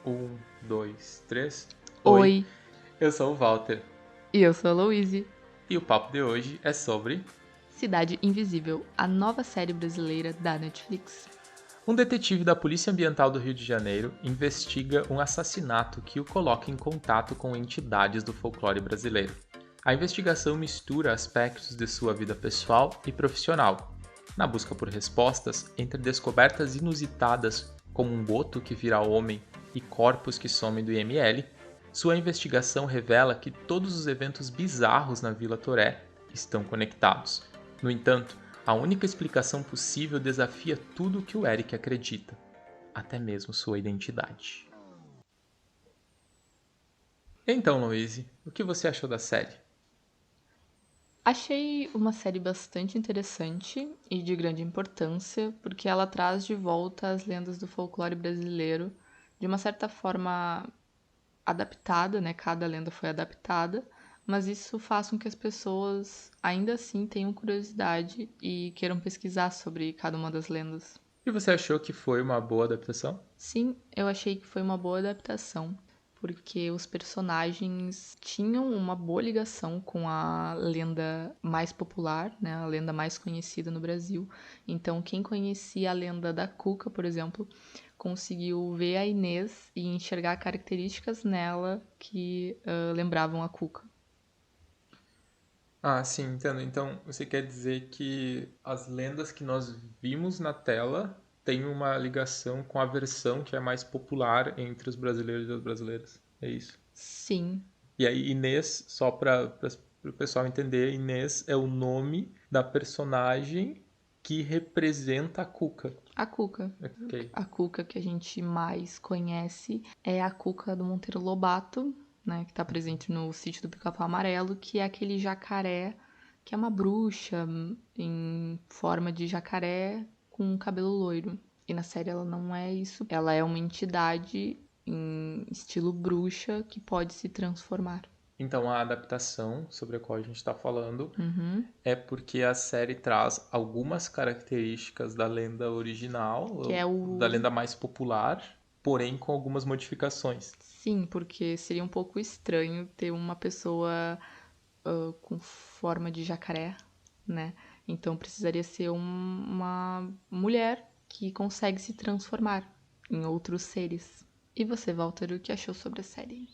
Um, dois, três. Oi, Eu sou o Walter e eu sou a Louise. e o papo de hoje é sobre Cidade Invisível, a nova série brasileira da Netflix. um detetive da Polícia Ambiental do Rio de Janeiro investiga um assassinato que o coloca em contato com entidades do folclore brasileiro. A investigação mistura aspectos de sua vida pessoal e profissional, na busca por respostas entre descobertas inusitadas como um boto que vira homem e corpos que somem do IML. Sua investigação revela que todos os eventos bizarros na Vila Toré estão conectados. No entanto, a única explicação possível desafia tudo o que o Eric acredita, até mesmo sua identidade. Então, Louise, o que você achou da série? Achei uma série bastante interessante e de grande importância, porque ela traz de volta as lendas do folclore brasileiro de uma certa forma adaptada, né? Cada lenda foi adaptada, mas isso faz com que as pessoas ainda assim tenham curiosidade e queiram pesquisar sobre cada uma das lendas. E você achou que foi uma boa adaptação? Sim, eu achei que foi uma boa adaptação, porque os personagens tinham uma boa ligação com a lenda mais popular, né, a lenda mais conhecida no Brasil. Então, quem conhecia a lenda da Cuca, por exemplo, conseguiu ver a Inês e enxergar características nela que lembravam a Cuca. Ah, sim, entendo. Então, você quer dizer que as lendas que nós vimos na tela têm uma ligação com a versão que é mais popular entre os brasileiros e as brasileiras. É isso. Sim, E aí, Inês, só para o pessoal entender, Inês é o nome da personagem que representa a Cuca. a Cuca. Ok. A Cuca que a gente mais conhece é a Cuca do Monteiro Lobato, né, que está presente no Sítio do Pica-Pau Amarelo, que é aquele jacaré, que é uma bruxa em forma de jacaré com um cabelo loiro. E na série ela não é isso. Ela é uma entidade em estilo bruxa que pode se transformar. Então, a adaptação sobre a qual a gente está falando Uhum. é porque a série traz algumas características da lenda original, Que é ou da o. lenda mais popular, porém com algumas modificações. Sim, porque seria um pouco estranho ter uma pessoa com forma de jacaré, né? Então precisaria ser uma mulher que consegue se transformar em outros seres. E você, Walter, o que achou sobre a série?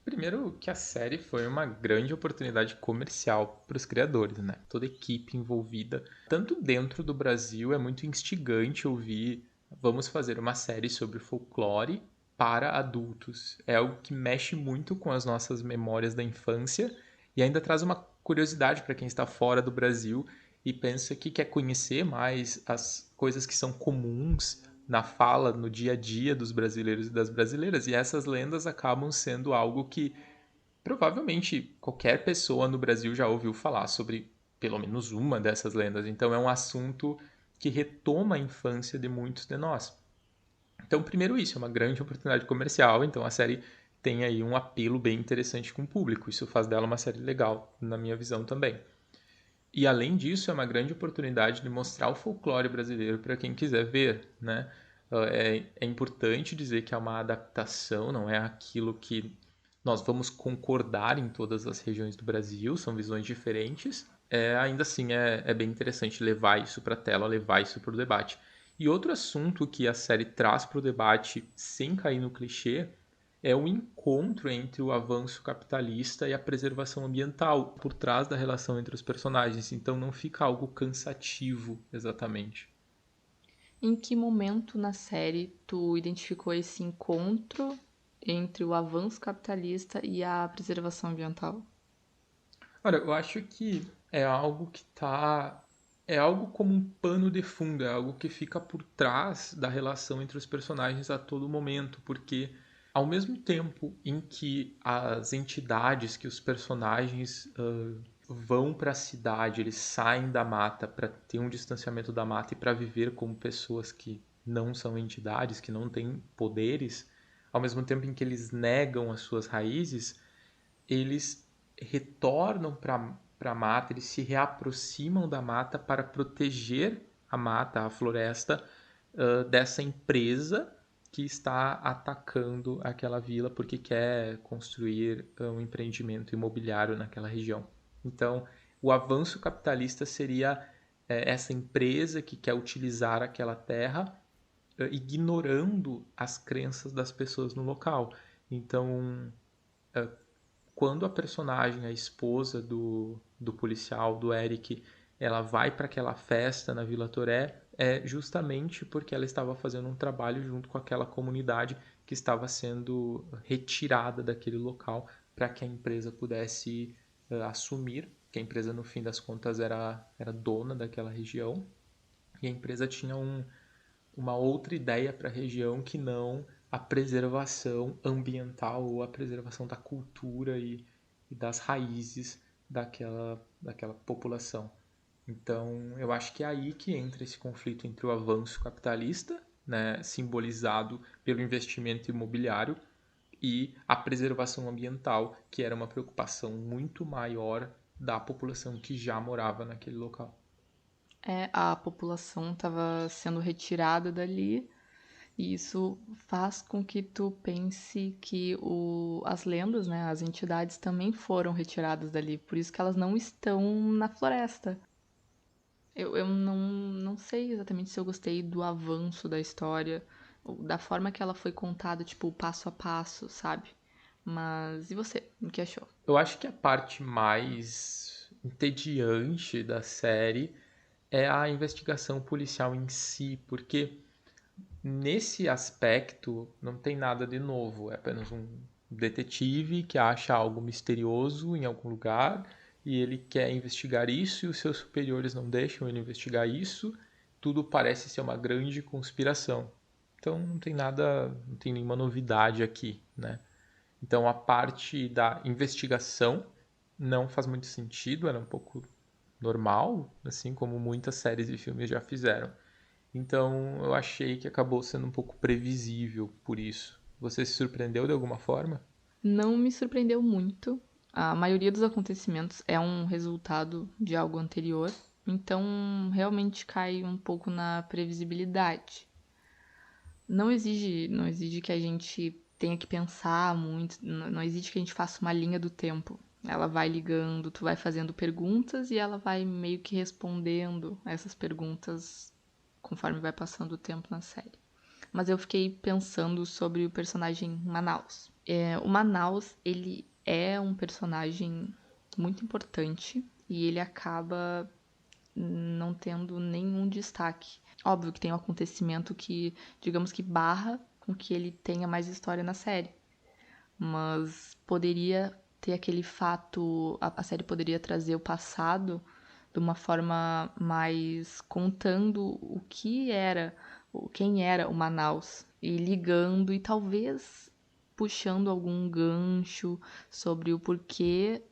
Primeiro que a série foi uma grande oportunidade comercial para os criadores, né? Toda a equipe envolvida, tanto dentro do Brasil, é muito instigante ouvir, vamos fazer uma série sobre folclore para adultos. É algo que mexe muito com as nossas memórias da infância e ainda traz uma curiosidade para quem está fora do Brasil e pensa que quer conhecer mais as coisas que são comuns na fala, no dia a dia dos brasileiros e das brasileiras. E essas lendas acabam sendo algo que provavelmente qualquer pessoa no Brasil já ouviu falar sobre pelo menos uma dessas lendas. Então é um assunto que retoma a infância de muitos de nós. Então, primeiro isso, é uma grande oportunidade comercial, então a série tem aí um apelo bem interessante com o público. Isso faz dela uma série legal, na minha visão também. E além disso, é uma grande oportunidade de mostrar o folclore brasileiro para quem quiser ver, né? É importante dizer que é uma adaptação, não é aquilo que nós vamos concordar em todas as regiões do Brasil, são visões diferentes. Ainda assim, é bem interessante levar isso para a tela, levar isso para o debate. E outro assunto que a série traz para o debate, sem cair no clichê, é o encontro entre o avanço capitalista e a preservação ambiental por trás da relação entre os personagens. Então não fica algo cansativo exatamente. Em que momento na série tu identificou esse encontro entre o avanço capitalista e a preservação ambiental? Olha, eu acho que é algo que tá. É algo como um pano de fundo, é algo que fica por trás da relação entre os personagens a todo momento, porque ao mesmo tempo em que as entidades, que os personagens vão para a cidade, eles saem da mata para ter um distanciamento da mata e para viver como pessoas que não são entidades, que não têm poderes, ao mesmo tempo em que eles negam as suas raízes, eles retornam para a mata, eles se reaproximam da mata para proteger a mata, a floresta, dessa empresa que está atacando aquela vila porque quer construir um empreendimento imobiliário naquela região. Então, o avanço capitalista seria essa empresa que quer utilizar aquela terra, ignorando as crenças das pessoas no local. Então, quando a personagem, a esposa do policial, do Eric, ela vai para aquela festa na Vila Toré, é justamente porque ela estava fazendo um trabalho junto com aquela comunidade que estava sendo retirada daquele local para que a empresa pudesse assumir, que a empresa no fim das contas era dona daquela região, e a empresa tinha uma outra ideia para a região que não a preservação ambiental ou a preservação da cultura e das raízes daquela população. Então, eu acho que é aí que entra esse conflito entre o avanço capitalista, né, simbolizado pelo investimento imobiliário, e a preservação ambiental, que era uma preocupação muito maior da população que já morava naquele local. A população estava sendo retirada dali, e isso faz com que tu pense que as lendas, né, as entidades também foram retiradas dali, por isso que elas não estão na floresta. Eu não sei exatamente se eu gostei do avanço da história, ou da forma que ela foi contada, tipo, passo a passo, sabe? Mas e você? O que achou? Eu acho que a parte mais entediante da série é a investigação policial em si, porque nesse aspecto não tem nada de novo, é apenas um detetive que acha algo misterioso em algum lugar e ele quer investigar isso e os seus superiores não deixam ele investigar isso. Tudo parece ser uma grande conspiração. Então não tem nada, não tem nenhuma novidade aqui, né? Então a parte da investigação não faz muito sentido, ela é um pouco normal, assim como muitas séries e filmes já fizeram. Então eu achei que acabou sendo um pouco previsível por isso. Você se surpreendeu de alguma forma? Não me surpreendeu muito. A maioria dos acontecimentos é um resultado de algo anterior, então realmente cai um pouco na previsibilidade. Não exige que a gente tenha que pensar muito, não exige que a gente faça uma linha do tempo. Ela vai ligando, tu vai fazendo perguntas e ela vai meio que respondendo essas perguntas conforme vai passando o tempo na série. Mas eu fiquei pensando sobre o personagem Manaus. O Manaus, ele é um personagem muito importante e ele acaba não tendo nenhum destaque. Óbvio que tem um acontecimento que, digamos que barra com que ele tenha mais história na série. Mas poderia ter aquele fato, a série poderia trazer o passado de uma forma mais contando o que era, quem era o Manaus e ligando e talvez puxando algum gancho sobre o porquê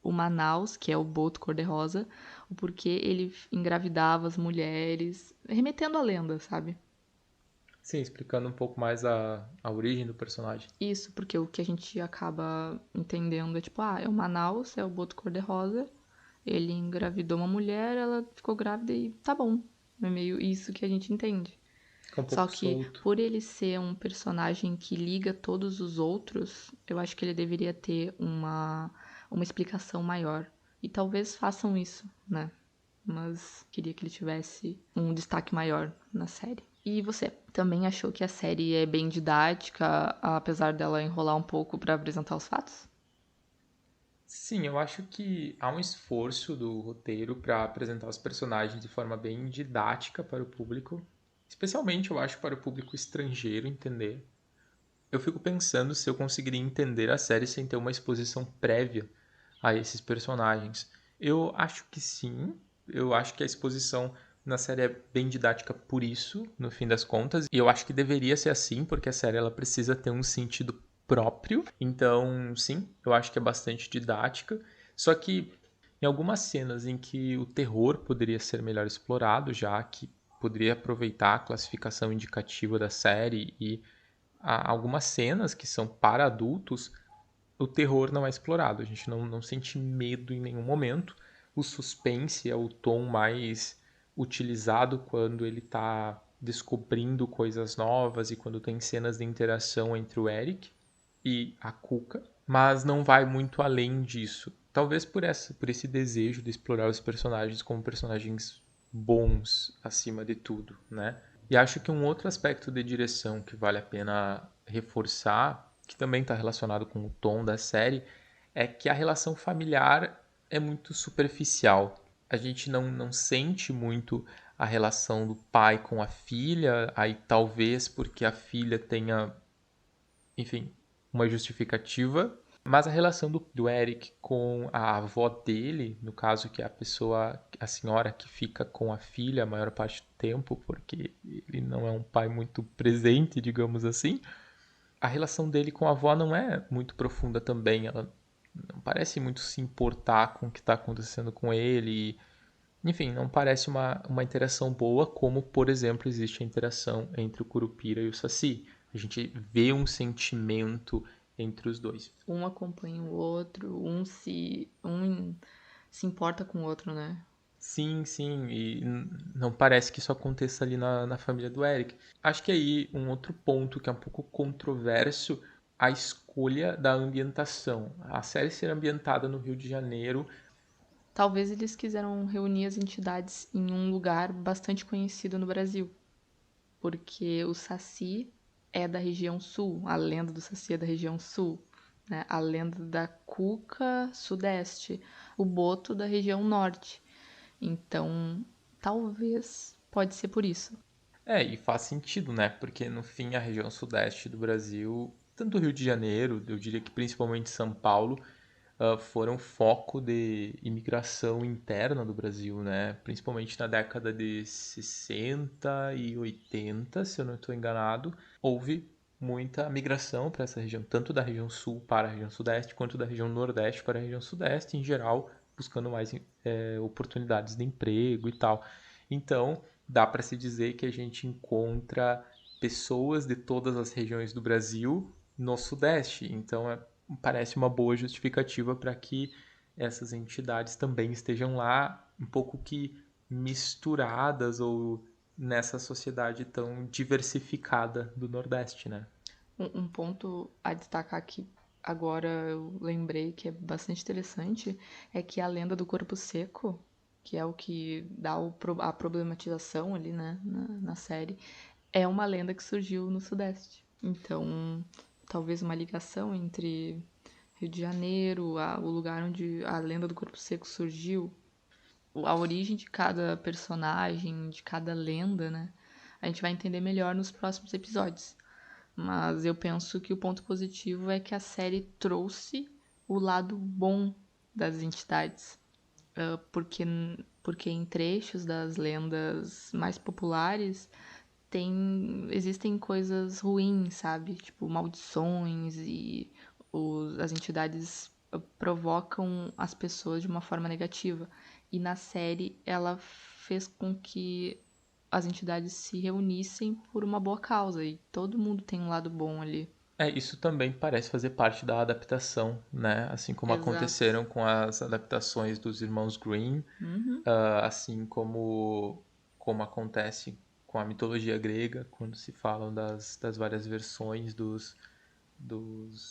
o Manaus, que é o boto cor-de-rosa, o porquê ele engravidava as mulheres, remetendo à lenda, sabe? Sim, explicando um pouco mais a origem do personagem. Isso, porque o que a gente acaba entendendo é tipo, é o Manaus, é o boto cor-de-rosa, ele engravidou uma mulher, ela ficou grávida e tá bom. É meio isso que a gente entende. Fica um Só pouco que solto. por ele ser um personagem que liga todos os outros, eu acho que ele deveria ter uma explicação maior. E talvez façam isso, né? Mas queria que ele tivesse um destaque maior na série. E você, também achou que a série é bem didática, apesar dela enrolar um pouco para apresentar os fatos? Sim, eu acho que há um esforço do roteiro para apresentar os personagens de forma bem didática para o público, especialmente eu acho para o público estrangeiro entender. Eu fico pensando se eu conseguiria entender a série sem ter uma exposição prévia a esses personagens. Eu acho que sim. Eu acho que a exposição na série é bem didática por isso, no fim das contas. E eu acho que deveria ser assim, porque a série ela precisa ter um sentido próprio. Então, sim, eu acho que é bastante didática. Só que em algumas cenas em que o terror poderia ser melhor explorado, já que poderia aproveitar a classificação indicativa da série e algumas cenas que são para adultos, o terror não é explorado, a gente não sente medo em nenhum momento. O suspense é o tom mais utilizado quando ele está descobrindo coisas novas e quando tem cenas de interação entre o Eric e a Cuca, mas não vai muito além disso. Talvez por esse desejo de explorar os personagens como personagens bons acima de tudo, né? E acho que um outro aspecto de direção que vale a pena reforçar, que também está relacionado com o tom da série, é que a relação familiar é muito superficial. A gente não sente muito a relação do pai com a filha, aí talvez porque a filha tenha, enfim, uma justificativa, mas a relação do Eric com a avó dele, no caso que é a pessoa, a senhora que fica com a filha a maior parte do tempo, porque ele não é um pai muito presente, digamos assim, a relação dele com a avó não é muito profunda também. Ela não parece muito se importar com o que está acontecendo com ele. Enfim, não parece uma interação boa, como, por exemplo, existe a interação entre o Curupira e o Saci. A gente vê um sentimento entre os dois. Um acompanha o outro, um se importa com o outro, né? Sim, sim, e não parece que isso aconteça ali na família do Eric. Acho que aí um outro ponto que é um pouco controverso, a escolha da ambientação. A série ser ambientada no Rio de Janeiro. Talvez eles quiseram reunir as entidades em um lugar bastante conhecido no Brasil, porque o Saci é da região sul, a lenda do Saci é da região sul, né? A lenda da Cuca, sudeste, o Boto da região norte. Então, talvez pode ser por isso. É, e faz sentido, né? Porque no fim a região sudeste do Brasil, tanto o Rio de Janeiro, eu diria que principalmente São Paulo, foram foco de imigração interna do Brasil, né? Principalmente na década de 60 e 80, se eu não estou enganado, houve muita migração para essa região, tanto da região sul para a região sudeste, quanto da região nordeste para a região sudeste, em geral, buscando mais oportunidades de emprego e tal. Então, dá para se dizer que a gente encontra pessoas de todas as regiões do Brasil no sudeste. Então, parece uma boa justificativa para que essas entidades também estejam lá, um pouco que misturadas ou nessa sociedade tão diversificada do Nordeste, né? Um ponto a destacar aqui agora eu lembrei que é bastante interessante é que a lenda do corpo seco, que é o que dá a problematização ali, né, na série, é uma lenda que surgiu no Sudeste. Então, talvez uma ligação entre Rio de Janeiro, o lugar onde a lenda do corpo seco surgiu, a origem de cada personagem, de cada lenda, né? A gente vai entender melhor nos próximos episódios. Mas eu penso que o ponto positivo é que a série trouxe o lado bom das entidades. Porque, porque em trechos das lendas mais populares existem coisas ruins, sabe? Tipo, maldições e as entidades provocam as pessoas de uma forma negativa. E na série ela fez com que as entidades se reunissem por uma boa causa e todo mundo tem um lado bom ali. Isso também parece fazer parte da adaptação, né? Assim como Exato. aconteceram com as adaptações dos irmãos Grimm, Uhum. assim como acontece com a mitologia grega, quando se falam das várias versões dos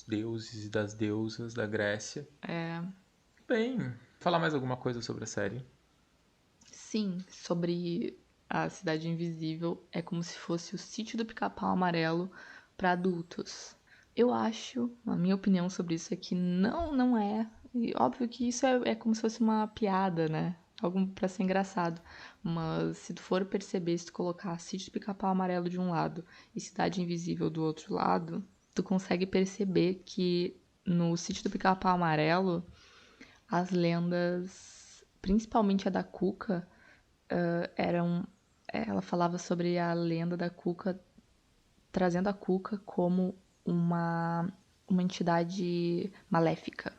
deuses e das deusas da Grécia. É, Bem, falar mais alguma coisa sobre a série? sim, sobre a Cidade Invisível é como se fosse o Sítio do Pica-Pau Amarelo para adultos. Eu acho, a minha opinião sobre isso é que não é. E óbvio que isso é como se fosse uma piada, né? Algo pra ser engraçado. Mas se tu for perceber, se tu colocar Sítio do Pica-Pau Amarelo de um lado e Cidade Invisível do outro lado, tu consegue perceber que no Sítio do Pica-Pau Amarelo as lendas, principalmente a da Cuca, eram. Ela falava sobre a lenda da Cuca, trazendo a Cuca como uma entidade maléfica,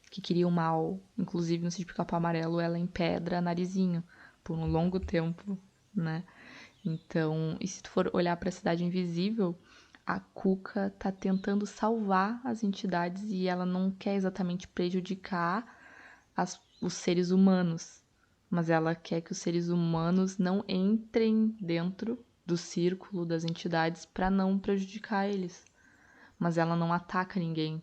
que queria o mal. Inclusive, no Sítio Pica-Pau Amarelo, ela empedra Narizinho por um longo tempo, né? Então, e se tu for olhar para a Cidade Invisível, A Cuca tá tentando salvar as entidades e ela não quer exatamente prejudicar os seres humanos, mas ela quer que os seres humanos não entrem dentro do círculo das entidades para não prejudicar eles. Mas ela não ataca ninguém.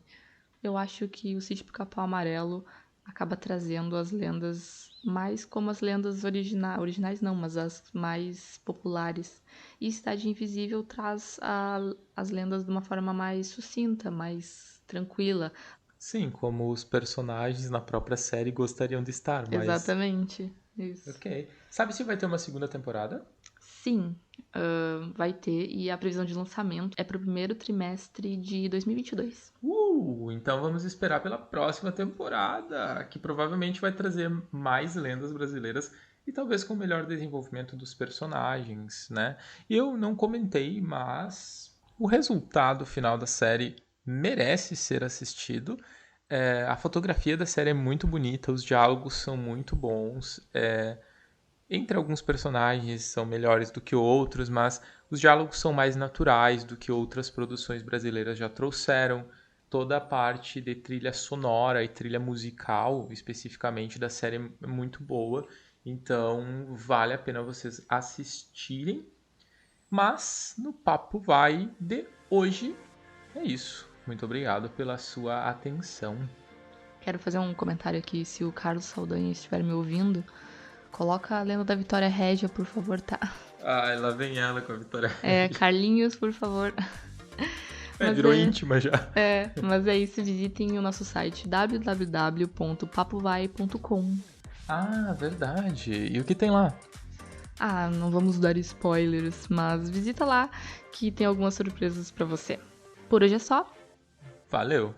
Eu acho que o Sítio Pica-Pau Amarelo acaba trazendo as lendas mais como as lendas originais não, mas as mais populares. E Cidade Invisível traz as lendas de uma forma mais sucinta, mais tranquila. Sim, como os personagens na própria série gostariam de estar, mas... Exatamente, isso. Ok. Sabe se vai ter uma segunda temporada? Sim, vai ter. E a previsão de lançamento é pro primeiro trimestre de 2022. Então vamos esperar pela próxima temporada, que provavelmente vai trazer mais lendas brasileiras e talvez com melhor desenvolvimento dos personagens, né? E eu não comentei, mas o resultado final da série merece ser assistido. A fotografia da série é muito bonita, os diálogos são muito bons. Entre alguns personagens são melhores do que outros, mas os diálogos são mais naturais do que outras produções brasileiras já trouxeram. Toda a parte de trilha sonora e trilha musical, especificamente da série, é muito boa. Então, vale a pena vocês assistirem. Mas, no Papo Vai de hoje, é isso. Muito obrigado pela sua atenção. Quero fazer um comentário aqui, se o Carlos Saldanha estiver me ouvindo, coloca a lenda da Vitória Régia, por favor, tá? Ah, lá vem ela com a Vitória Régia. Carlinhos, por favor. Virou íntima já. Mas é isso, visitem o nosso site www.papovai.com. Ah, verdade. E o que tem lá? Não vamos dar spoilers, mas visita lá que tem algumas surpresas pra você. Por hoje é só. Valeu!